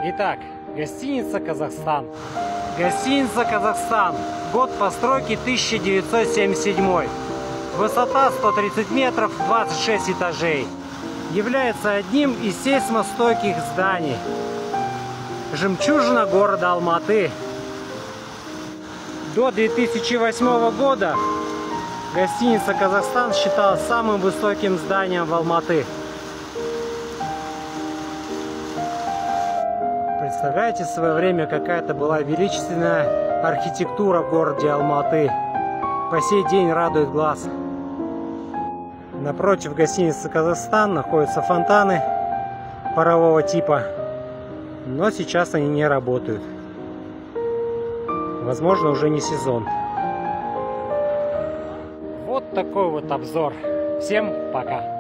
Итак, гостиница «Казахстан». Гостиница «Казахстан». Год постройки 1977. Высота 130 метров, 26 этажей. Является одним из сейсмостойких зданий. Жемчужина города Алматы. До 2008 года гостиница «Казахстан» считалась самым высоким зданием в Алматы. Представляете, в свое время какая-то была величественная архитектура в городе Алматы. По сей день радует глаз. Напротив гостиницы «Казахстан» находятся фонтаны парового типа, но сейчас они не работают. Возможно, уже не сезон. Вот такой вот обзор. Всем пока!